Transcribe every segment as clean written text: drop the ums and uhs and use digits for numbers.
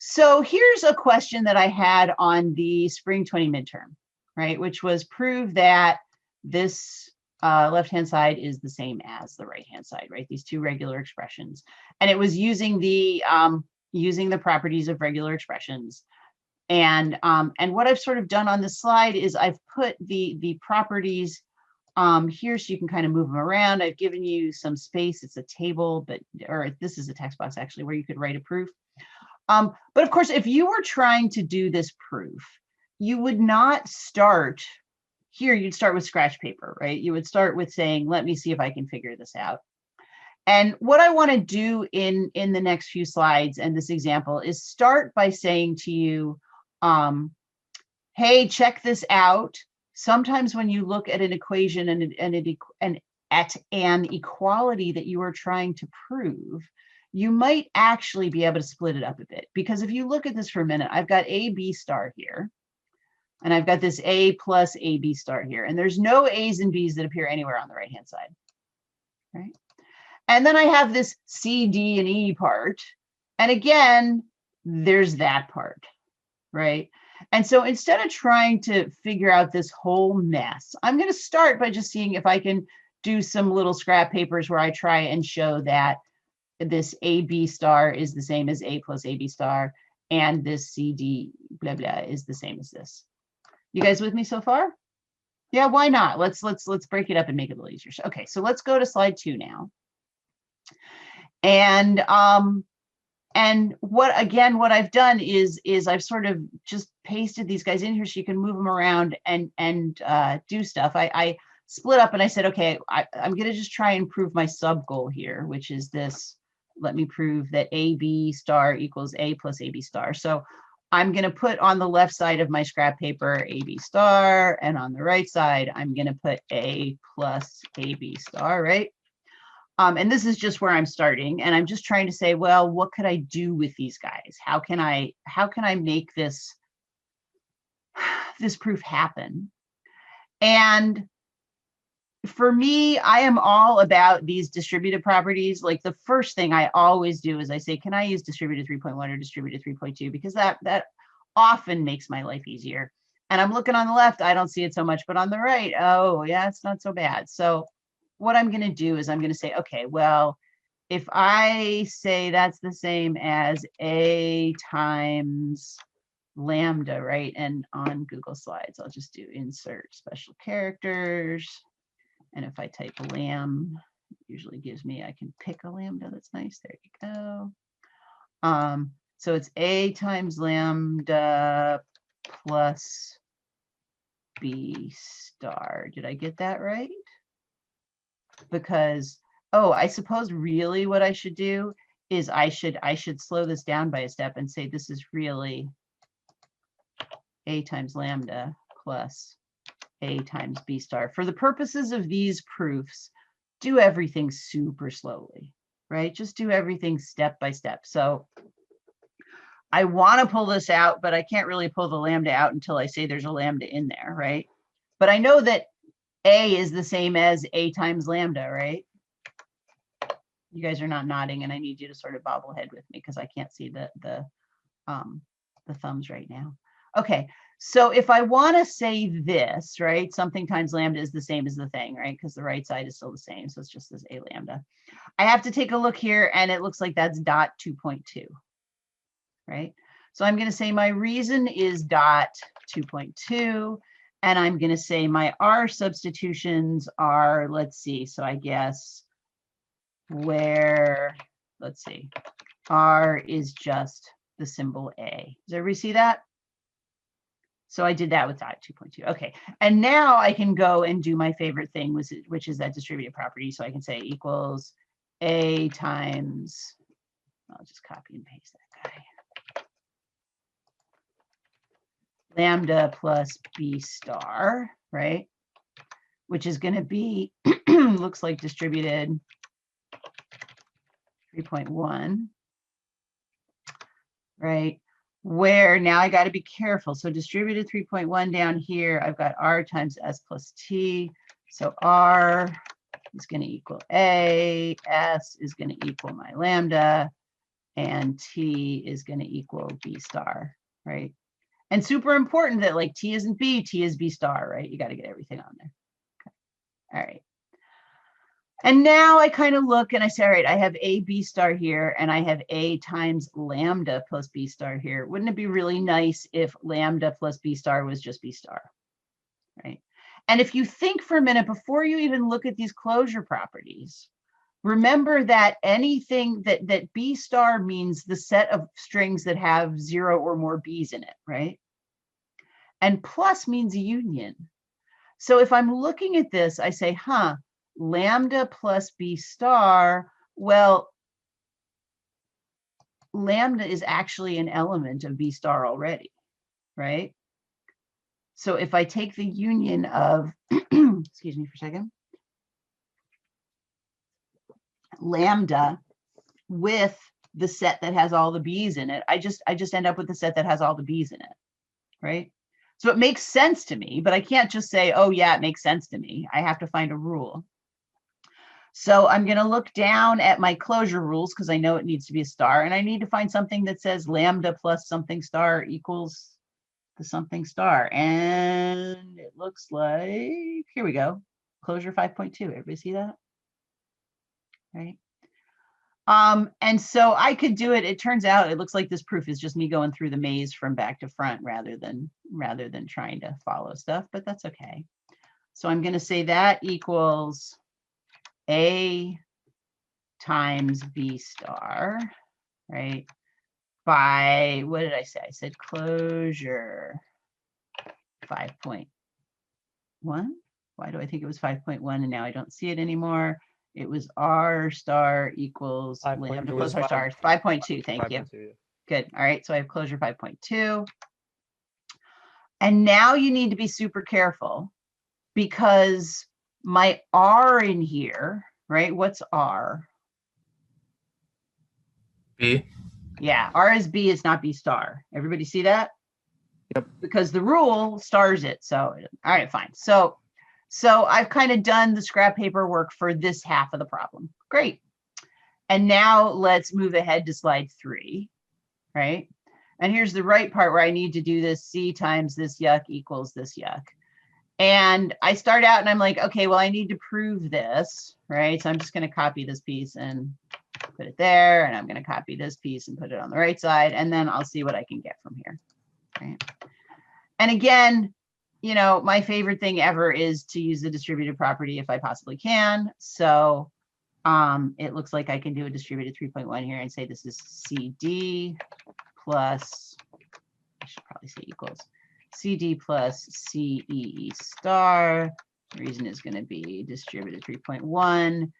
So here's a question that I had on the spring 20 midterm, right? Which was prove that this left-hand side is the same as the right-hand side, right? These two regular expressions. And it was using the properties of regular expressions. And what I've sort of done on this slide is I've put the properties here so you can kind of move them around. I've given you some space. It's a table, or this is a text box actually where you could write a proof. But of course, if you were trying to do this proof, you would not start here. You'd start with scratch paper, right? You would start with saying, let me see if I can figure this out. And what I want to do in the next few slides and this example is start by saying to you, hey, check this out. Sometimes when you look at an equation and at an equality that you are trying to prove, you might actually be able to split it up a bit. Because if you look at this for a minute, I've got a b star here, and I've got this a plus a b star here, and there's no a's and b's that appear anywhere on the right hand side, right? And then I have this c, d, and e part, and again, there's that part, right? And so instead of trying to figure out this whole mess, I'm going to start by just seeing if I can do some little scrap papers where I try and show that this AB star is the same as A plus AB star, and this CD blah blah is the same as this. You guys with me so far? Yeah, why not? Let's break it up and make it a little easier. Okay, so let's go to slide 2 now. And what I've done is I've sort of just pasted these guys in here so you can move them around and do stuff. I split up and I said, okay, I'm going to just try and prove my sub goal here, which is this. Let me prove that AB star equals A plus AB star. So I'm going to put on the left side of my scrap paper AB star, and on the right side, I'm going to put A plus AB star, right? And this is just where I'm starting, and I'm just trying to say, well, what could I do with these guys? How can I make this proof happen? And for me, I am all about these distributive properties. Like the first thing I always do is I say, can I use distributed 3.1 or distributed 3.2? Because that often makes my life easier. And I'm looking on the left, I don't see it so much, but on the right, oh yeah, it's not so bad. So what I'm going to do is I'm going to say, okay, well, if I say that's the same as A times lambda, right? And on Google Slides, I'll just do insert special characters. And if I type lamb, it usually gives me, I can pick a lambda that's nice. There you go. So it's A times lambda plus B star. Did I get that right? Because, oh, I suppose really what I should do is I should slow this down by a step and say this is really A times lambda plus A times B star. For the purposes of these proofs, do everything super slowly, right? Just do everything step by step. So I want to pull this out, but I can't really pull the lambda out until I say there's a lambda in there, right? But I know that A is the same as A times lambda, right? You guys are not nodding, and I need you to sort of bobblehead with me because I can't see the thumbs right now. Okay, so if I want to say this, right, something times lambda is the same as the thing, right, because the right side is still the same, so it's just this A lambda. I have to take a look here, and it looks like that's dot 2.2, right? So I'm going to say my reason is dot 2.2, and I'm going to say my R substitutions are, let's see, so I guess where, let's see, R is just the symbol A. Does everybody see that? So I did that with dot 2.2. Okay, and now I can go and do my favorite thing, which is that distributive property. So I can say equals A times, I'll just copy and paste that guy, lambda plus B star, right? Which is going to be, looks like distributed 3.1, right? Where now I got to be careful. So distributed 3.1 down here, I've got R times S plus T. So R is going to equal A, S is going to equal my lambda, and T is going to equal B star, right? And super important that like T isn't B, T is B star, right? You got to get everything on there. Okay. All right. And now I kind of look and I say, all right, I have A B star here and I have A times lambda plus B star here. Wouldn't it be really nice if lambda plus B star was just B star, right? And if you think for a minute, before you even look at these closure properties, remember that anything that B star means the set of strings that have 0 or more B's in it, right? And plus means union. So if I'm looking at this, I say, lambda plus B star, well, lambda is actually an element of B star already, right? So if I take the union of, excuse me for a second, lambda with the set that has all the B's in it, I just end up with the set that has all the B's in it, right? So it makes sense to me, but I can't just say, oh yeah, it makes sense to me. I have to find a rule. So I'm going to look down at my closure rules because I know it needs to be a star, and I need to find something that says lambda plus something star equals the something star. And it looks like, here we go, closure 5.2. Everybody see that? Right. And so I could do it. It turns out it looks like this proof is just me going through the maze from back to front rather than trying to follow stuff, but that's okay. So I'm going to say that equals A times B star, right? By, what did I say? I said closure 5.1. Why do I think it was 5.1 and now I don't see it anymore? It was R star equals lambda plus R star. 5.2, thank you. Yeah. Good. All right, so I have closure 5.2. And now you need to be super careful because my R in here, right? What's R? B. Yeah, R is B, it's not B star. Everybody see that? Yep. Because the rule stars it. So, all right, fine. So I've kind of done the scrap paper work for this half of the problem. Great. And now let's move ahead to slide 3, right? And here's the right part where I need to do this C times this yuck equals this yuck. And I start out and I'm like, okay, well, I need to prove this, right? So I'm just going to copy this piece and put it there. And I'm going to copy this piece and put it on the right side. And then I'll see what I can get from here, right? And again, you know, my favorite thing ever is to use the distributive property if I possibly can. So it looks like I can do a distributed 3.1 here and say this is CD plus, I should probably say equals, CD plus CEE star. The reason is going to be distributed 3.1.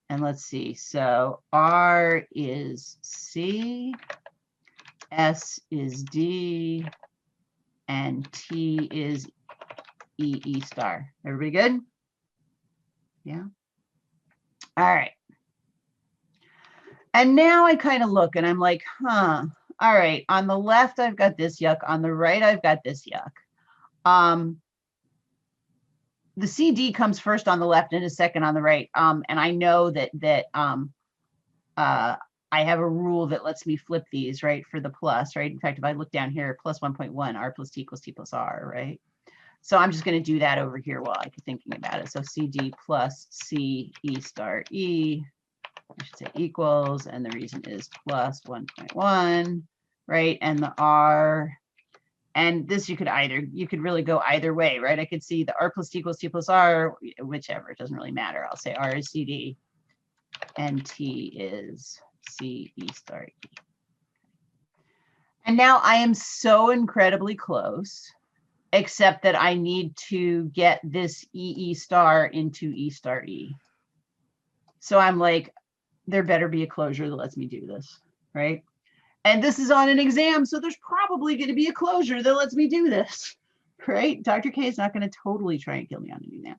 And let's see, so R is C, S is D, and T is EE star. Everybody good? Yeah. All right. And now I kind of look and I'm like, all right, on the left, I've got this yuck. On the right, I've got this yuck. The CD comes first on the left and a second on the right. And I know that I have a rule that lets me flip these, right, for the plus, right? In fact, if I look down here, plus 1.1, R plus T equals T plus R, right? So I'm just going to do that over here while I'm thinking about it. So CD plus C E star E, I should say equals, and the reason is plus 1.1, right? And the R, and this you could really go either way, right? I could see the R plus T equals T plus R, whichever, it doesn't really matter. I'll say R is CD and T is C E star E. And now I am so incredibly close, except that I need to get this EE star into E star E. So I'm like, there better be a closure that lets me do this, right? And this is on an exam, so there's probably going to be a closure that lets me do this, right? Dr. K is not going to totally try and kill me on an exam.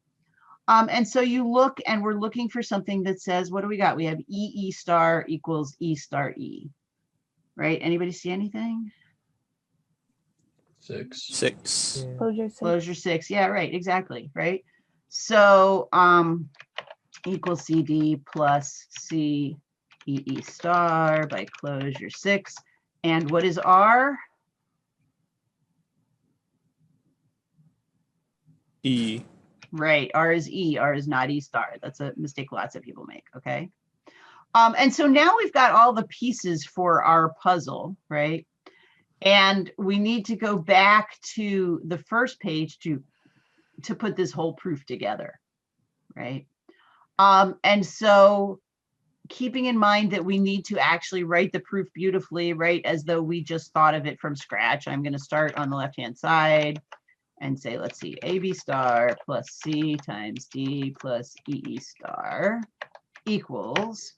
And so you look, and we're looking for something that says, what do we got? We have EE star equals E star E, right? Anybody see anything? 6. Yeah. Closure 6. Closure 6. Yeah, right. Exactly. Right. So equals CD plus C EE star by closure 6. And what is R? E. Right, R is E, R is not E star. That's a mistake lots of people make, okay? And so now we've got all the pieces for our puzzle, right? And we need to go back to the first page to put this whole proof together, right? And so keeping in mind that we need to actually write the proof beautifully, right, as though we just thought of it from scratch. I'm going to start on the left-hand side and say, let's see, AB star plus C times D plus EE star equals,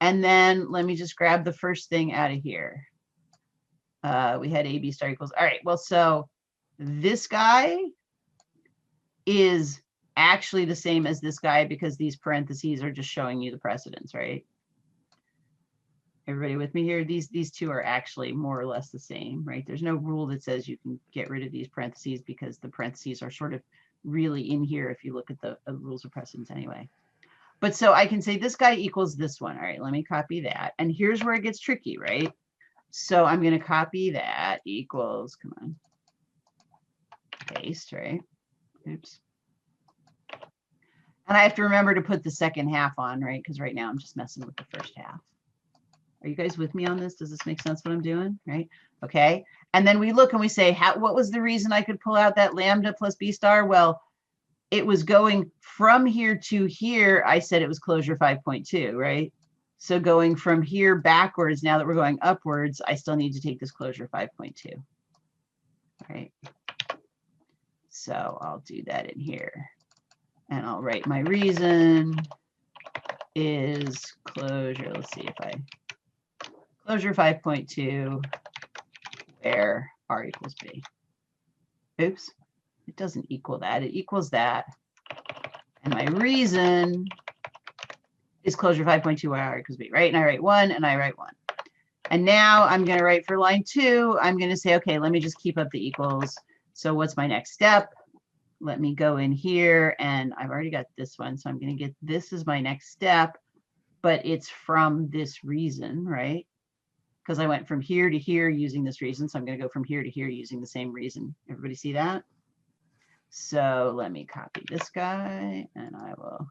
and then let me just grab the first thing out of here. We had AB star equals, all right, well, so this guy is actually the same as this guy because these parentheses are just showing you the precedence, right? Everybody with me here? These two are actually more or less the same, right? There's no rule that says you can get rid of these parentheses because the parentheses are sort of really in here if you look at the rules of precedence anyway. But so I can say this guy equals this one. All right, let me copy that. And here's where it gets tricky, right? So I'm going to copy that equals, come on, paste, right? Oops. And I have to remember to put the second half on, right? Because right now I'm just messing with the first half. Are you guys with me on this? Does this make sense what I'm doing? Right? Okay. And then we look and we say, what was the reason I could pull out that lambda plus B star? Well, it was going from here to here. I said it was closure 5.2, right? So going from here backwards, now that we're going upwards, I still need to take this closure 5.2. Right? So I'll do that in here. And I'll write my reason is closure. Let's see if I closure 5.2 where R equals B. Oops, it doesn't equal that. It equals that. And my reason is closure 5.2 where R equals B, right? And I write 1 and I write 1. And now I'm going to write for line 2, I'm going to say, okay, let me just keep up the equals. So what's my next step? Let me go in here and I've already got this one. So I'm going to get this as my next step, but it's from this reason, right? Because I went from here to here using this reason. So I'm going to go from here to here using the same reason. Everybody see that? So let me copy this guy and I will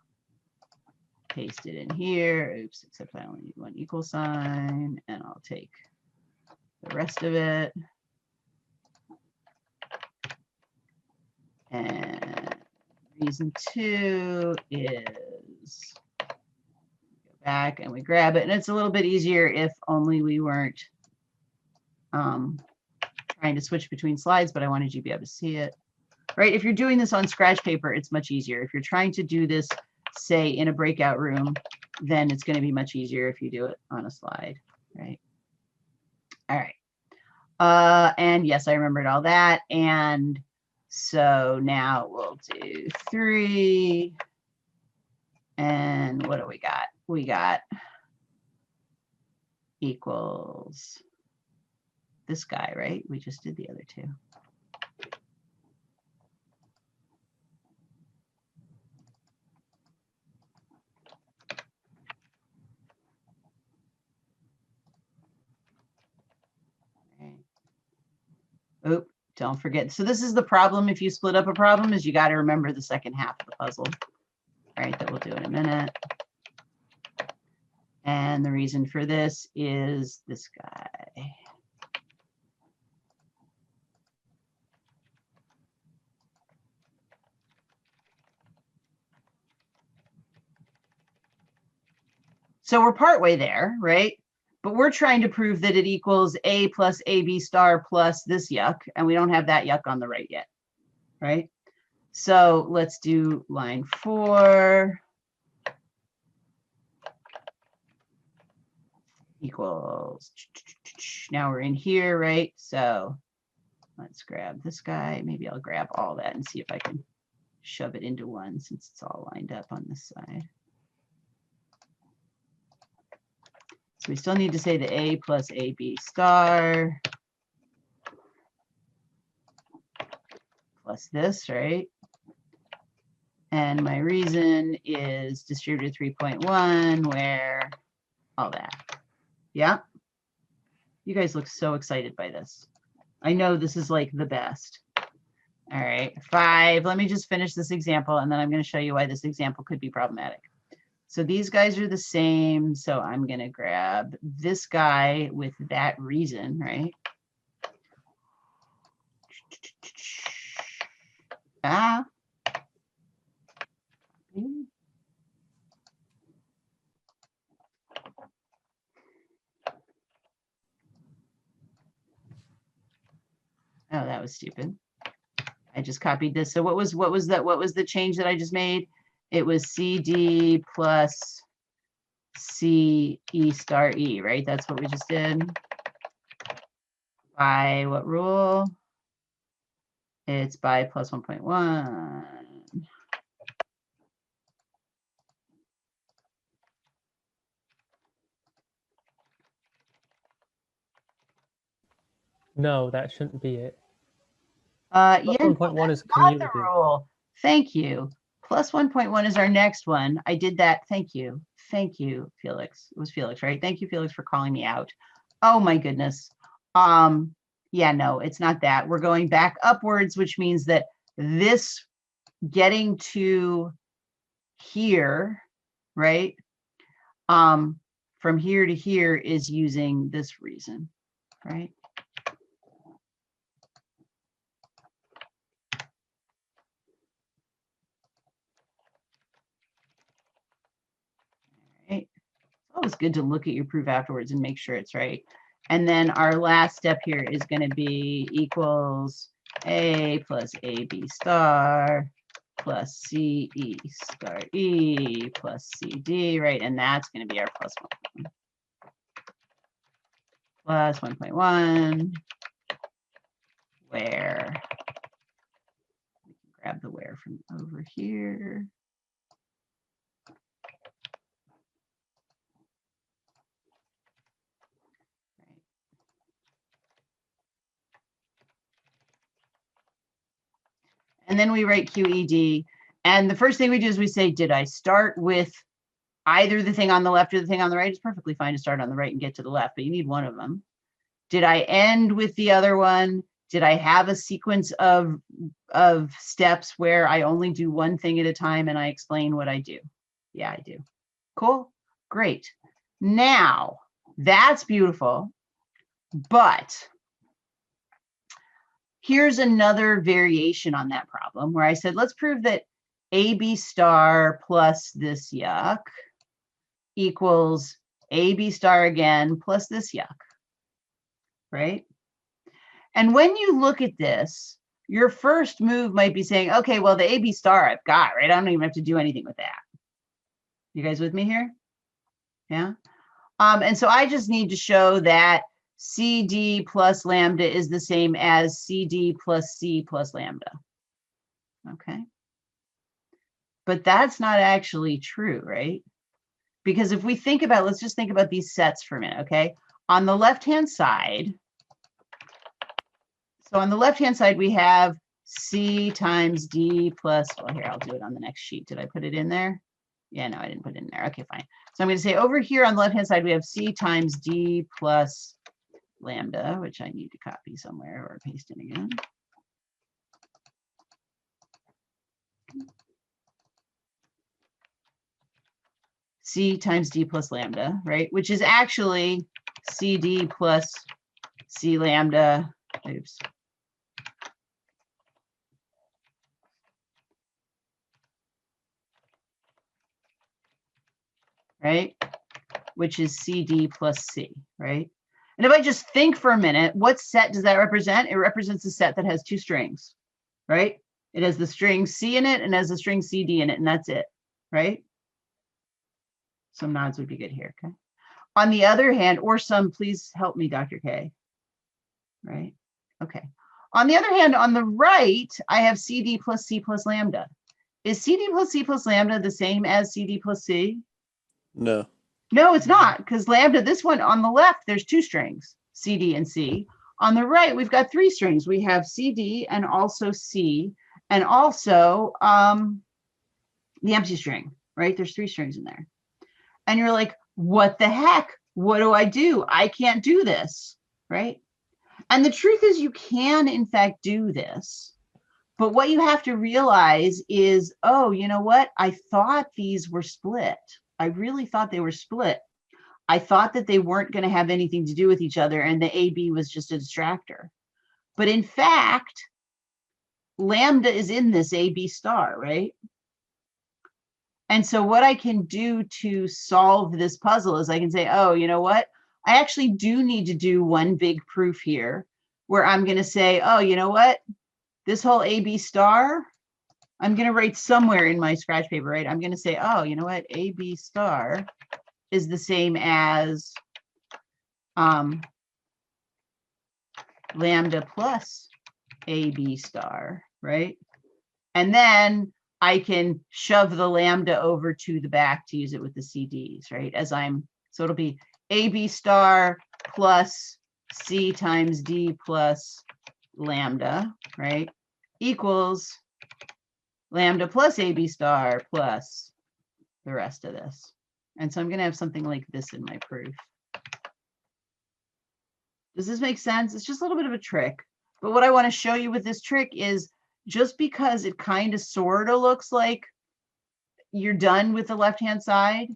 paste it in here. Oops, except I only need one equal sign and I'll take the rest of it. And reason 2 is go back and we grab it. And it's a little bit easier if only we weren't trying to switch between slides, but I wanted you to be able to see it. Right? If you're doing this on scratch paper, it's much easier. If you're trying to do this, say, in a breakout room, then it's going to be much easier if you do it on a slide, right? All right. And yes, I remembered all that. And so now we'll do 3. And what do we got? We got equals this guy, right? We just did the other 2. Oh, don't forget. So this is the problem. If you split up a problem is you got to remember the second half of the puzzle, right? That we'll do in a minute. And the reason for this is this guy. So we're partway there, right? But we're trying to prove that it equals A plus AB star plus this yuck, and we don't have that yuck on the right yet, right? So let's do line 4 equals, now we're in here, right? So let's grab this guy. Maybe I'll grab all that and see if I can shove it into one since it's all lined up on this side. So we still need to say the A plus AB star plus this, right? And my reason is distributed 3.1 where all that. Yeah. You guys look so excited by this. I know this is like the best. All right, 5. Let me just finish this example, and then I'm going to show you why this example could be problematic. So these guys are the same. So I'm going to grab this guy with that reason, right? Ah. Oh, that was stupid. I just copied this. So what was the change that I just made? It was CD plus C E star E, right? That's what we just did. By what rule? It's by plus 1.1. No, that shouldn't be it. Yeah, Plus no, 1.1 is that's not the cumulative. rule. Thank you. Plus 1.1 is our next one. I did that. Thank you. Thank you, Felix. It was Felix, right? Thank you, Felix, for calling me out. Oh my goodness. Yeah, no, it's not that. We're going back upwards, which means that this getting to here, right? From here to here is using this reason, right? Right. It's always good to look at your proof afterwards and make sure it's right. And then our last step here is going to be equals A plus AB star plus CE star E plus CD, right? And that's going to be our plus 1.1. Plus 1.1, where we can grab the where from over here. And then we write QED. And the first thing we do is we say, did I start with either the thing on the left or the thing on the right? It's perfectly fine to start on the right and get to the left, but you need one of them. Did I end with the other one? Did I have a sequence of steps where I only do one thing at a time and I explain what I do? Yeah, I do. Cool. Great. Now, that's beautiful. But here's another variation on that problem where I said, let's prove that AB star plus this yuck equals AB star again plus this yuck, right? And when you look at this, your first move might be saying, okay, well, the AB star I've got, right? I don't even have to do anything with that. You guys with me here? Yeah. And so I just need to show that CD plus lambda is the same as CD plus C plus lambda. Okay. But that's not actually true, right? Because if we think about, let's just think about these sets for a minute, okay? On the left-hand side, so on the left-hand side, we have C times D plus, well, here, I'll do it on the next sheet. Did I put it in there? Yeah, no, I didn't put it in there. Okay, fine. So I'm going to say over here on the left-hand side, we have C times D plus lambda, which I need to copy somewhere or paste in again. C times D plus lambda, right? Which is actually CD plus C lambda. Oops. Right? Which is CD plus C, right? And if I just think for a minute, what set does that represent? It represents a set that has two strings, right? It has the string C in it and has the string CD in it, and that's it, right? Some nods would be good here, okay? On the other hand, or some, please help me, Dr. K, right? Okay. On the other hand, on the right, I have CD plus C plus lambda. Is CD plus C plus lambda the same as CD plus C? No. No, it's not, because lambda, this one on the left, there's two strings, CD and C. On the right, we've got three strings. We have CD and also C, and also the empty string, right? There's three strings in there. And you're like, what the heck? what do? I can't do this, right? And the truth is you can, in fact, do this. But what you have to realize is, oh, you know what? I thought these were split. I really thought they were split. I thought that they weren't going to have anything to do with each other and the AB was just a distractor. But in fact, lambda is in this AB star, right? And so what I can do to solve this puzzle is I can say, oh, you know what? I actually do need to do one big proof here where I'm going to say, oh, you know what? This whole AB star, I'm going to write somewhere in my scratch paper, right? I'm going to say, oh, you know what? AB star is the same as lambda plus AB star, right? And then I can shove the lambda over to the back to use it with the CDs, right? So it'll be AB star plus C times D plus lambda, right? Equals lambda plus AB star plus the rest of this. And so I'm going to have something like this in my proof. Does this make sense? It's just a little bit of a trick. But what I want to show you with this trick is just because it kind of sort of looks like you're done with the left-hand side,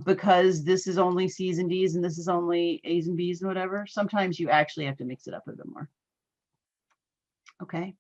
because this is only C's and D's and this is only A's and B's and whatever, sometimes you actually have to mix it up a bit more. Okay.